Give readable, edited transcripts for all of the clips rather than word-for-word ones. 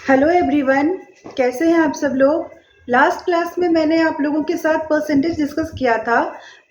Hello everyone, कैसे हैं आप सब लोग। लास्ट क्लास में मैंने आप लोगों के साथ परसेंटेज डिस्कस किया था।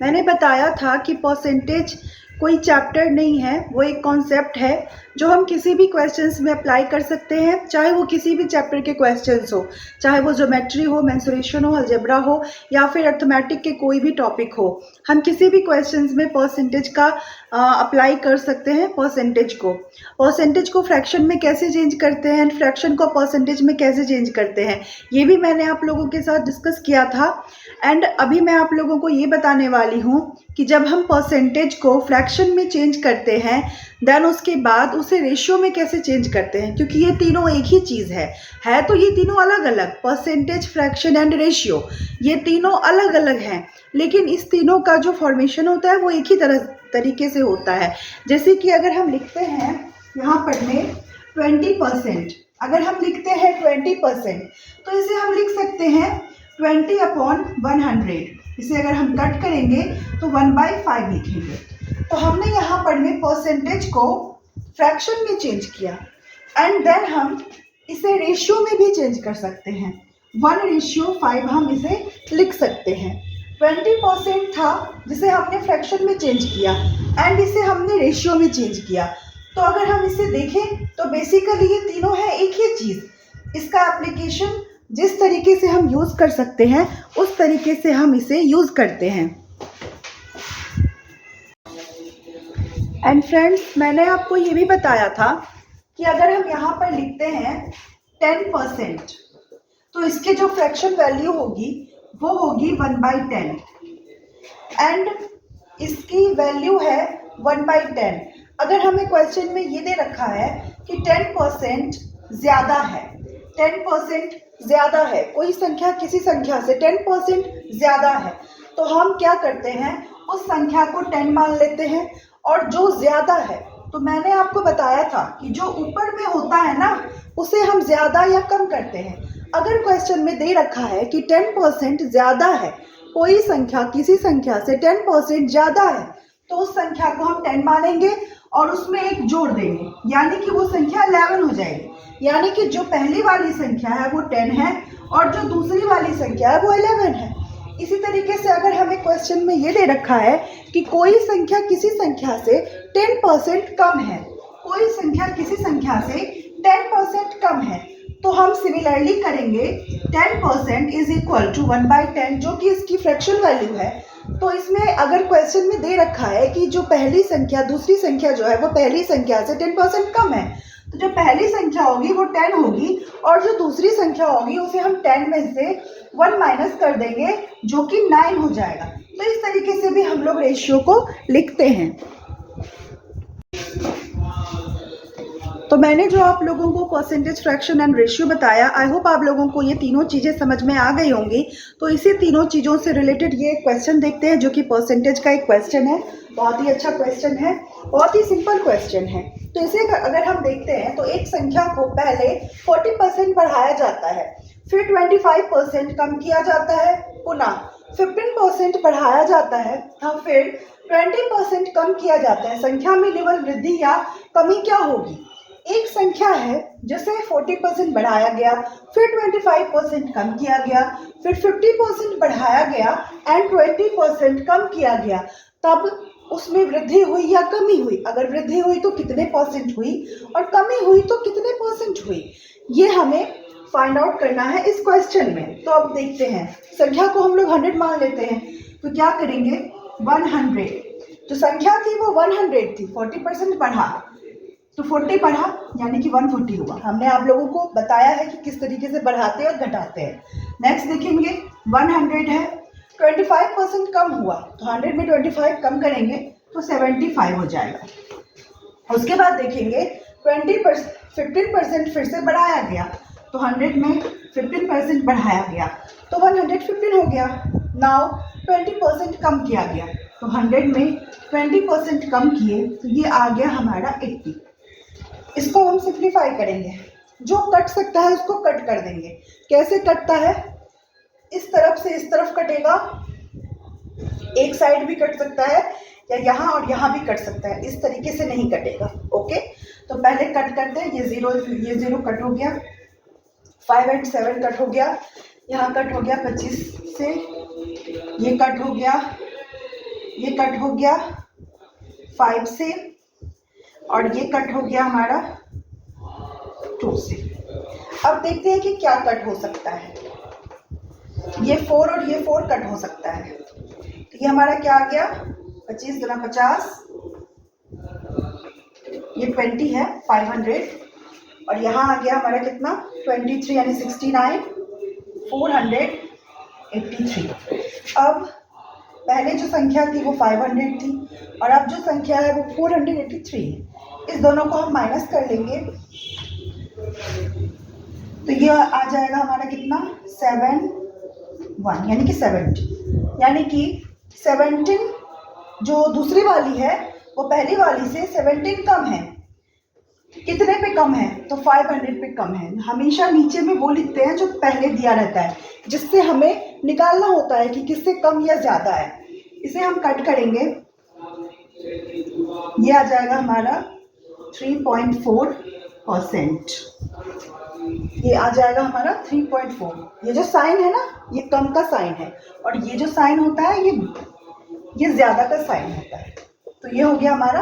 मैंने बताया था कि परसेंटेज कोई चैप्टर नहीं है, वो एक कॉन्सेप्ट है जो हम किसी भी क्वेश्चंस में अप्लाई कर सकते हैं, चाहे वो किसी भी चैप्टर के क्वेश्चंस हो, चाहे वो ज्योमेट्री हो, मेंसुरेशन हो, अलजेब्रा हो या फिर अर्थमेटिक के कोई भी टॉपिक हो। हम किसी भी क्वेश्चंस में परसेंटेज का अप्लाई कर सकते हैं। परसेंटेज को फ्रैक्शन में कैसे चेंज करते हैं, फ्रैक्शन को परसेंटेज में कैसे चेंज करते हैं, ये भी मैंने आप लोगों के साथ डिस्कस किया था। एंड अभी मैं आप लोगों को ये बताने वाली हूँ कि जब हम परसेंटेज को फ्रैक्शन में चेंज करते हैं देन उसके बाद उसे रेशियो में कैसे चेंज करते हैं, क्योंकि ये तीनों एक ही चीज़ है तो ये तीनों अलग अलग, परसेंटेज, फ्रैक्शन एंड रेशियो, ये तीनों अलग अलग हैं, लेकिन इस तीनों का जो फॉर्मेशन होता है वो एक ही तरीके से होता है। जैसे कि अगर हम लिखते हैं यहाँ पर में 20%, अगर हम लिखते हैं 20%, तो इसे हम लिख सकते हैं 20/100। इसे अगर हम कट करेंगे तो 1/5 लिखेंगे। तो हमने यहाँ पर में परसेंटेज को फ्रैक्शन में चेंज किया एंड देन हम इसे रेशियो में भी चेंज कर सकते हैं। 1:5 हम इसे लिख सकते हैं। 20% था जिसे हमने फ्रैक्शन में चेंज किया एंड इसे हमने रेशियो में चेंज किया। तो अगर हम इसे देखें तो बेसिकली ये तीनों है एक ही चीज़। इसका एप्लीकेशन जिस तरीके से हम यूज़ कर सकते हैं उस तरीके से हम इसे यूज़ करते हैं। एंड फ्रेंड्स, मैंने आपको ये भी बताया था कि अगर हम यहाँ पर लिखते हैं 10%, तो इसके जो फ्रैक्शन वैल्यू होगी वो होगी 1/10 एंड इसकी वैल्यू है 1/10। अगर हमें क्वेश्चन में ये दे रखा है कि 10% ज़्यादा है, 10% ज़्यादा है, कोई संख्या किसी संख्या से 10% ज़्यादा है, तो हम क्या करते हैं, उस संख्या को 10 मान लेते हैं और जो ज़्यादा है, तो मैंने आपको बताया था कि जो ऊपर में होता है ना उसे हम ज़्यादा या कम करते हैं। अगर क्वेश्चन में दे रखा है कि 10% ज़्यादा है, कोई संख्या किसी संख्या से 10% ज़्यादा है, तो उस संख्या को हम 10 मानेंगे और उसमें एक जोड़ देंगे, यानी कि वो संख्या 11 हो जाएगी। यानी कि जो पहली वाली संख्या है वो 10 है और जो दूसरी वाली संख्या है वो 11 है। इसी तरीके से अगर हमें क्वेश्चन में ये दे रखा है कि कोई संख्या किसी संख्या से 10% कम है, कोई संख्या किसी संख्या से 10% कम है, तो हम सिमिलरली करेंगे 10% इज इक्वल टू 1/10, जो कि इसकी फ्रैक्शन वैल्यू है। तो इसमें अगर क्वेश्चन में दे रखा है कि जो पहली संख्या दूसरी संख्या जो है वो पहली संख्या से 10% कम है, तो जो पहली संख्या होगी वो 10 होगी और जो दूसरी संख्या होगी उसे हम 10 में से 1 माइनस कर देंगे, जो कि 9 हो जाएगा। तो इस तरीके से भी हम लोग रेशियो को लिखते हैं। तो मैंने जो आप लोगों को परसेंटेज, फ्रैक्शन एंड रेशियो बताया, आई होप आप लोगों को ये तीनों चीज़ें समझ में आ गई होंगी। तो इसी तीनों चीज़ों से रिलेटेड ये क्वेश्चन देखते हैं, जो कि परसेंटेज का एक क्वेश्चन है। बहुत ही अच्छा क्वेश्चन है, बहुत ही सिंपल क्वेश्चन है। तो इसे अगर हम देखते हैं तो एक संख्या को पहले 40% बढ़ाया जाता है, फिर 25% कम किया जाता है, पुनः 15% बढ़ाया जाता है, फिर 20% कम किया जाता है। संख्या में केवल वृद्धि या कमी क्या होगी? एक संख्या है जिसे 40% बढ़ाया गया, फिर 25% कम किया गया, फिर 50% बढ़ाया गया एंड 20% कम किया गया, तब उसमें वृद्धि हुई या कमी हुई? अगर वृद्धि हुई तो कितने परसेंट हुई और कमी हुई तो कितने परसेंट हुई? ये हमें फाइंड आउट करना है इस क्वेश्चन में। तो अब देखते हैं, संख्या को हम लोग 100 मान लेते हैं, तो क्या करेंगे, 100, जो संख्या थी वो 100 थी, 40% बढ़ा तो 40 बढ़ा यानी कि 140 हुआ। हमने आप लोगों को बताया है कि किस तरीके से बढ़ाते हैं और घटाते हैं। नेक्स्ट देखेंगे, 100 है, 25% कम हुआ, तो 100 में 25 कम करेंगे तो 75 हो जाएगा। उसके बाद देखेंगे 15% फिर से बढ़ाया गया, तो 100 में 15% बढ़ाया गया तो 115 हो गया। नाउ 20% कम किया गया, तो 100 में 20% कम किए तो ये आ गया हमारा 80। इसको हम सिंप्लीफाई करेंगे, जो कट सकता है उसको कट कर देंगे। कैसे कटता है, इस तरफ से इस तरफ कटेगा, एक साइड भी कट सकता है या यहाँ और यहाँ भी कट सकता है, इस तरीके से नहीं कटेगा। ओके, तो पहले कट करते हैं, ये जीरो कट हो गया, 5 and 7 कट हो गया, यहाँ कट हो गया 25 से, ये कट हो गया, ये कट हो गया 5 से, और ये कट हो गया हमारा 2 से। अब देखते हैं कि क्या कट हो सकता है। ये 4 और ये 4 कट हो सकता है। तो ये हमारा क्या आ गया, 25 गुना 50, ये 20 है 500, और यहाँ आ गया हमारा कितना 23 यानी 69, 483। अब पहले जो संख्या थी वो 500 थी और अब जो संख्या है वो 483 है। इस दोनों को हम माइनस कर लेंगे तो ये आ जाएगा हमारा कितना 71 यानी कि 70, यानी कि 17 जो दूसरी वाली है वो पहली वाली से 17 कम है। कितने पे कम है, तो 500 पे कम है। हमेशा नीचे में वो लिखते हैं जो पहले दिया रहता है, जिससे हमें निकालना होता है कि किससे कम या ज़्यादा है। इसे हम कट करेंगे, ये आ जाएगा हमारा 3.4%। ये आ जाएगा हमारा 3.4। ये जो साइन है ना, ये कम का साइन है, और ये जो साइन होता है ये ज़्यादा का साइन होता है। तो ये हो गया हमारा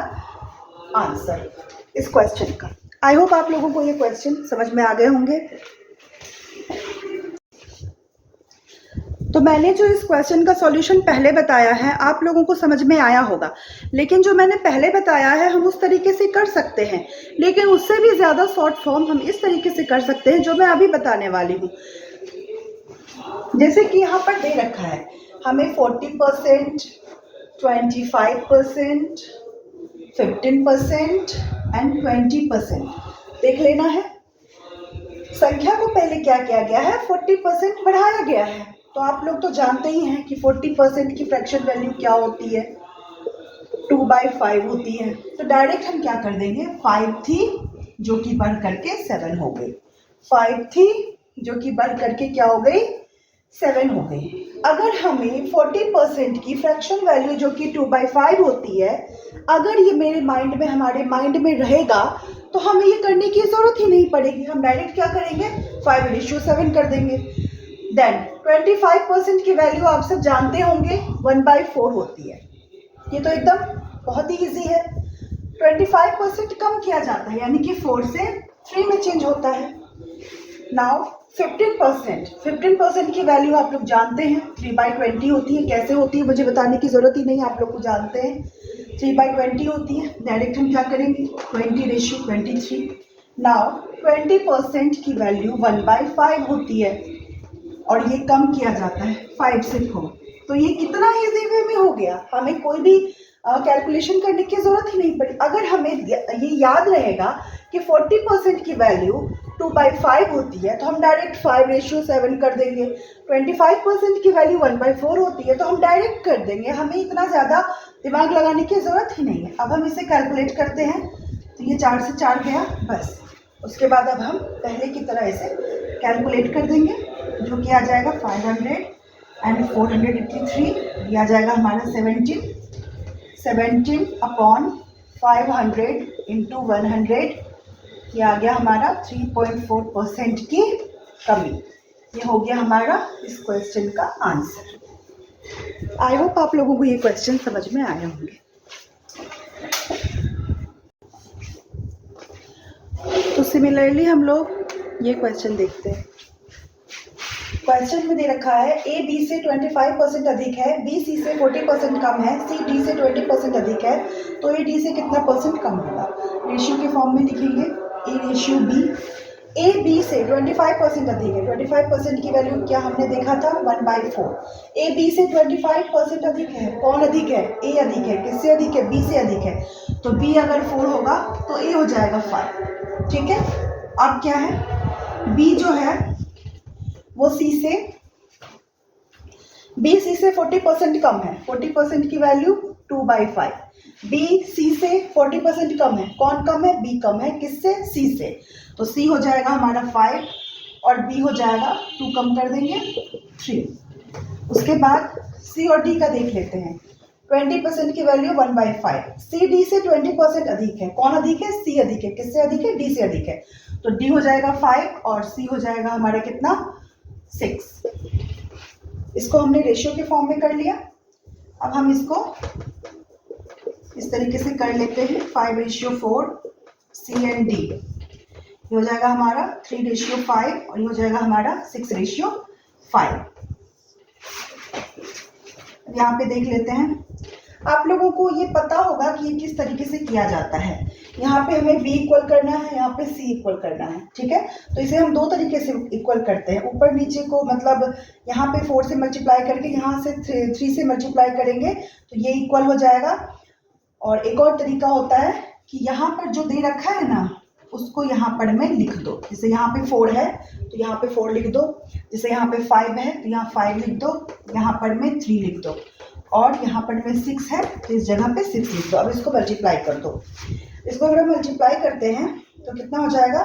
आंसर इस क्वेश्चन का। आई होप आप लोगों को ये क्वेश्चन समझ में आ गए होंगे। तो मैंने जो इस क्वेश्चन का सॉल्यूशन पहले बताया है आप लोगों को समझ में आया होगा, लेकिन जो मैंने पहले बताया है हम उस तरीके से कर सकते हैं, लेकिन उससे भी ज़्यादा शॉर्ट फॉर्म हम इस तरीके से कर सकते हैं जो मैं अभी बताने वाली हूँ। जैसे कि यहाँ पर दे रखा है हमें 40%, 25%, 15% एंड 20% देख लेना है। संख्या को पहले क्या किया गया है, 40% बढ़ाया गया है। तो आप लोग तो जानते ही हैं कि 40% की फ्रैक्शन वैल्यू क्या होती है, 2/5 होती है। तो डायरेक्ट हम क्या कर देंगे, 5 थी जो कि बढ़ करके 7 हो गई, 5 थी जो कि बढ़ करके क्या हो गई, 7 हो गई। अगर हमें 40% की फ्रैक्शन वैल्यू जो कि 2/5 होती है, अगर ये मेरे माइंड में, हमारे माइंड में रहेगा तो हमें ये करने की ज़रूरत ही नहीं पड़ेगी। हम डायरेक्ट क्या करेंगे, 5:7 कर देंगे। देन 25% की वैल्यू आप सब जानते होंगे 1/4 होती है। ये तो एकदम बहुत ही ईजी है। 25% कम किया जाता है यानी कि 4 से 3 में चेंज होता है। नाउ 15% की वैल्यू आप लोग जानते हैं 3/20 होती है। कैसे होती है मुझे बताने की ज़रूरत ही नहीं, आप लोग को जानते हैं 3/20 होती है। डायरेक्ट हम क्या करेंगे, 20:23। नाउ 20% की वैल्यू 1/5 होती है और ये कम किया जाता है 5 से 4। तो ये कितना ईजी वे में हो गया, हमें कोई भी कैलकुलेशन करने की ज़रूरत ही नहीं पड़ी। अगर हमें ये याद रहेगा कि 40% की वैल्यू 2/5 होती है तो हम डायरेक्ट 5:7 कर देंगे। 25% की वैल्यू 1/4 होती है तो हम डायरेक्ट कर देंगे, हमें इतना ज़्यादा दिमाग लगाने की ज़रूरत ही नहीं है। अब हम इसे कैलकुलेट करते हैं तो ये 4 से 4 गया बस। उसके बाद अब हम पहले की तरह इसे कैलकुलेट कर देंगे जो कि आ जाएगा 500 एंड 483। ये आ जाएगा हमारा 17/500 इंटू 100। ये आ गया हमारा 3.4% की कमी। ये हो गया हमारा इस क्वेश्चन का आंसर। आई होप आप लोगों को ये क्वेश्चन समझ में आए होंगे। तो सिमिलरली हम लोग ये क्वेश्चन देखते हैं। क्वेश्चन में दे रखा है ए बी से 25% अधिक है, बी सी से 40% कम है, सी डी से 20% अधिक है, तो ए डी से कितना परसेंट कम होगा। रेशियो के फॉर्म में लिखेंगे A ratio B. A B से 25% अधिक है, 25% की वैल्यू क्या हमने देखा था 1/4। ए बी से 25% अधिक है, कौन अधिक है, ए अधिक है। किससे अधिक है, बी से अधिक है। तो बी अगर 4 होगा तो ए हो जाएगा 5। ठीक है। अब क्या है, बी जो है वो सी से, बी सी से 40% कम है, 40% की वैल्यू 2/5। बी सी से 40% कम है, कौन कम है, बी कम है। किससे, सी से। तो सी हो जाएगा हमारा 5 और बी हो जाएगा 2 कम कर देंगे 3। उसके बाद सी और डी का देख लेते हैं। 20% की वैल्यू 1/5। सी डी से 20% अधिक है। कौन अधिक है? सी अधिक है। किससे अधिक है? डी से अधिक है। तो डी हो जाएगा 5 और सी हो जाएगा हमारा कितना? 6। इसको हमने रेशियो के फॉर्म में कर लिया। अब हम इसको इस तरीके से कर लेते हैं, 5:4 सी एंड डी। ये हो जाएगा हमारा 3:5 और ये हो जाएगा हमारा 6:5। यहाँ पे देख लेते हैं। आप लोगों को ये पता होगा कि ये किस तरीके से किया जाता है। यहाँ पे हमें b इक्वल करना है, यहाँ पे c इक्वल करना है, ठीक है। तो इसे हम 2 तरीके से इक्वल करते हैं। ऊपर नीचे को मतलब यहाँ पे 4 से मल्टीप्लाई करके यहाँ से 3 से मल्टीप्लाई करेंगे तो ये इक्वल हो जाएगा। और एक और तरीका होता है कि यहाँ पर जो दे रखा है ना उसको यहाँ पर में लिख दो। जैसे यहाँ पे 4 है तो यहाँ पे 4 लिख दो, जैसे यहाँ पे 5 है तो यहाँ 5 लिख दो, यहाँ पर में 3 लिख दो और यहाँ पर में 6 है तो इस जगह पे 6 लिख दो। अब इसको मल्टीप्लाई कर दो। इसको अगर हम मल्टीप्लाई करते हैं तो कितना हो जाएगा?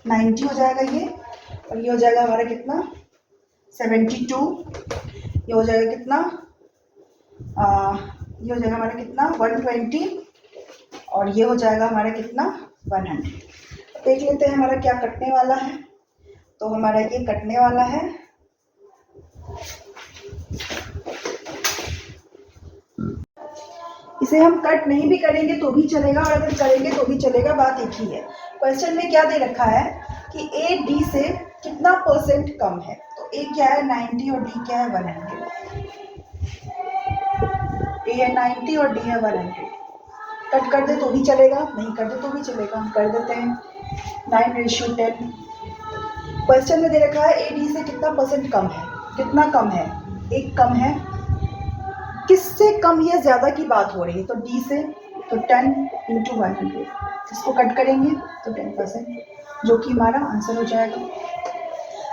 90 हो जाएगा ये, और ये हो जाएगा हमारा कितना? 72। ये हो जाएगा कितना? ये हो जाएगा हमारा कितना? 120 और ये हो जाएगा हमारा कितना? 100। देख लेते हैं हमारा क्या कटने वाला है। तो हमारा ये कटने वाला है इसे हम कट नहीं भी करेंगे तो भी चलेगा और अगर करेंगे तो भी चलेगा, बात एक ही है। क्वेश्चन में क्या दे रखा है कि ए डी से कितना % कम है। तो ए क्या है? 90 और डी क्या है? 100। ए है 90 और डी है 100। कट कर दे तो भी चलेगा, नहीं कर दे तो भी चलेगा। हम कर देते हैं 9:10। क्वेश्चन में दे रखा है ए डी से कितना % कम है। कितना कम है? एक कम है। किससे कम या ज़्यादा की बात हो रही है? तो डी से, तो 10 × 100। इसको कट करेंगे तो 10%, जो कि हमारा आंसर हो जाएगा।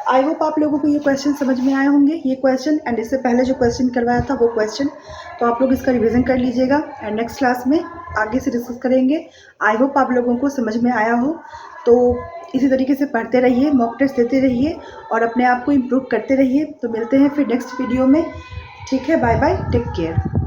आई होप आप लोगों को ये क्वेश्चन समझ में आए होंगे। ये क्वेश्चन एंड इससे पहले जो क्वेश्चन करवाया था वो क्वेश्चन, तो आप लोग इसका रिवीजन कर लीजिएगा एंड नेक्स्ट क्लास में आगे से डिस्कस करेंगे। आई होप आप लोगों को समझ में आया हो। तो इसी तरीके से पढ़ते रहिए, मॉक टेस्ट देते रहिए और अपने आप को इम्प्रूव करते रहिए। तो मिलते हैं फिर नेक्स्ट वीडियो में। ठीक है, बाय बाय, टेक केयर।